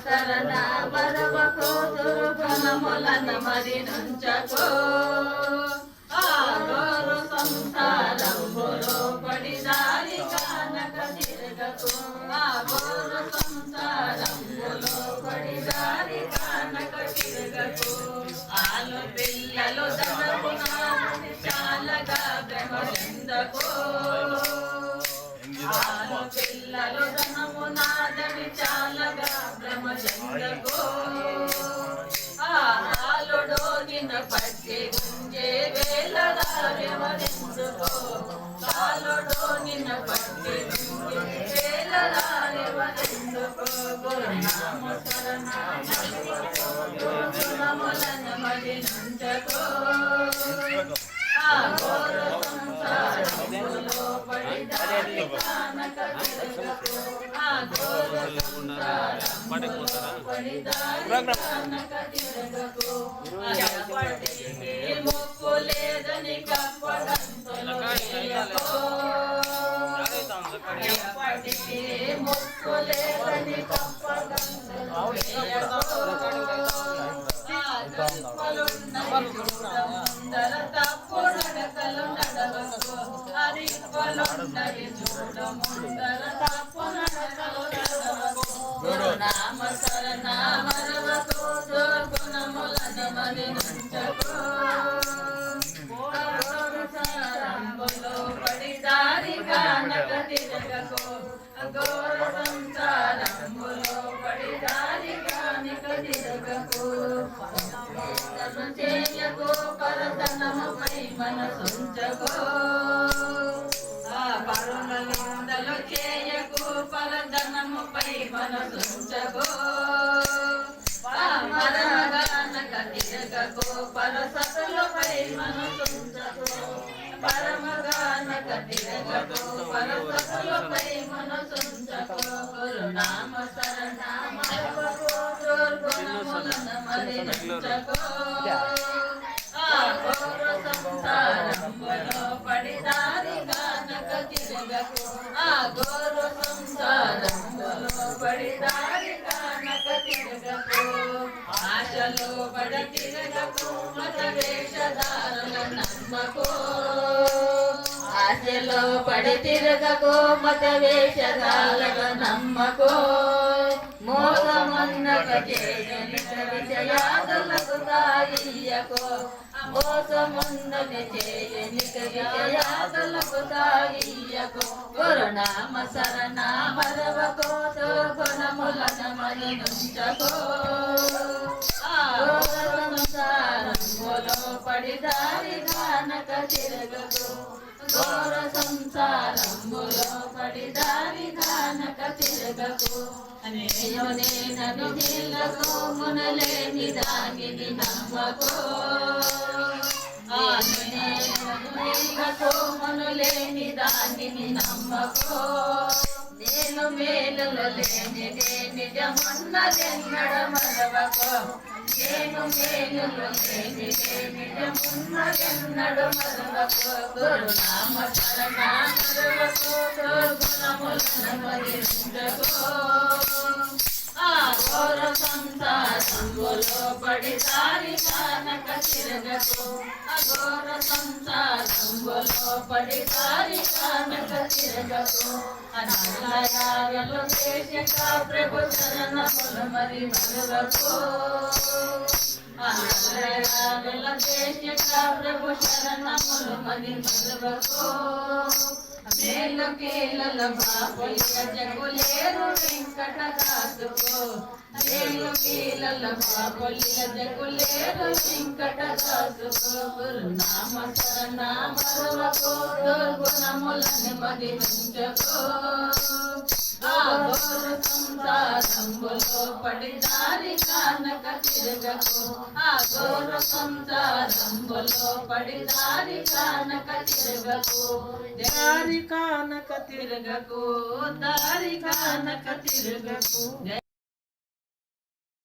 శరణ మరవకు దుర్గుణములను మరి నుంచకో ఆగోరు సంసారంబులో పడి దారి కానక తిరగకు ఆగోరు సంసారంబులో పడి దారి కానక తిరగకు ఆలు పిల్లలు ధనమున చాలగా భ్రమచెందకో ఆలు పిల్లలు ధనమునాదని చాలగా భ్రమచెందకో ఆలుడో నిన్ను పట్టి గుంజే వేళగా ఎవరెందుకో ఆలుడో నిన్ను పట్టి గుంజే వేళగా ఎవరెందుకో గురునామ శరణ గుణములను మరి నుంచకో ఆఘోర సంసారములో పడి దారి కానక తిరగకు ఆఘోర సంసారములో పడి దారి కానక తిరగకు ఎప్పటికీ మొక్కు లేదని కప్పడంతులు వేయకో ఎప్పటికీ మొక్కు లేదని కప్పడంతులు వేయకో ముందర తప్పు నడకలు నడవకు అరిప్పలున్నవి చూడ ముందర తప్పు నడకలు నడవకు గురునామ శరణ మరవకు దుర్గుణములను మరి నుంచకు సంసారంబులో పడి దారి కానక తిరగకు ఘోర సంసారంబులో పడి దారి కానక తిరగకు చేయకు పరతనముపై మనసుంచకో పరుల నిందలు చేయకు పరధనముపై మనసుంచకో మరమగానక తిరగకు పరసతులపై మనసుంచకో పరమగానక తిరగకు పరసతులపై మనసుంచకో గురునామ శరణ మరవకు దుర్గుణములను మరి నుంచకో ఆఘోర సంసారంబులో పడి దారి కానక తిరగకు ఆఘోర సంసారంబులో పడి దారి కానక తిరగకు ఆశలో పడి తిరగకు మత వేషధారుల నమ్మకు ఆశలో పడి తిరగకు మత వేషధారుల నమ్మకు మోసమన్నక చేయనిక విజయాదులకు తాగియకు మోసమున్నది చేయనిక విజయాదులకు తాగియకు గురునామ శరణ మరవకు దుర్గుణములను మరి నుంచకో సంసారంబులో పడి దారి కానక తిరగకు ఘోర సంసారంబులో పడి దారి కానక తిరగకు నేనను నీళ్ళకు మునలేని దానిని నమ్మకో నీళ్ళకు మునులేని దానిని నమ్మకో నేను మేలులు లేనిదే నిజమున్నదెన్నడ మరవకో నేను మేలులు లేనిదే నిజమున్నదెన్నడ మరవకో గురునామ శరణ మరవకో దుర్గుణములను మరి నుంచకో ఆఘోర సంసారంబులో పడి దారి కానక తిరగకు అఘోర సంసారంబులో పడి దారి కానక తిరగకు అనాలయాలు దేశక ప్రభు చరణములు మరి మరువకు అనాలయాల దేశక ప్రభు శరణములు మరి మరువకు మేలు కీలల బాపులియ జగులేరు వెంకటదాసుకో మేలు కీలల బాపులియ జగులేరు వెంకటదాసుకో గురునామ శరణ మరవకు దుర్గుణములను మరి నుంచకో ఆఘోర సంసారంబులో పడి దారి కానక తిరగకు ఆఘోర సంసారంబులో పడి దారి కానక తిరగకు దారి కానక తిరగకు దారి కానక తిరగకు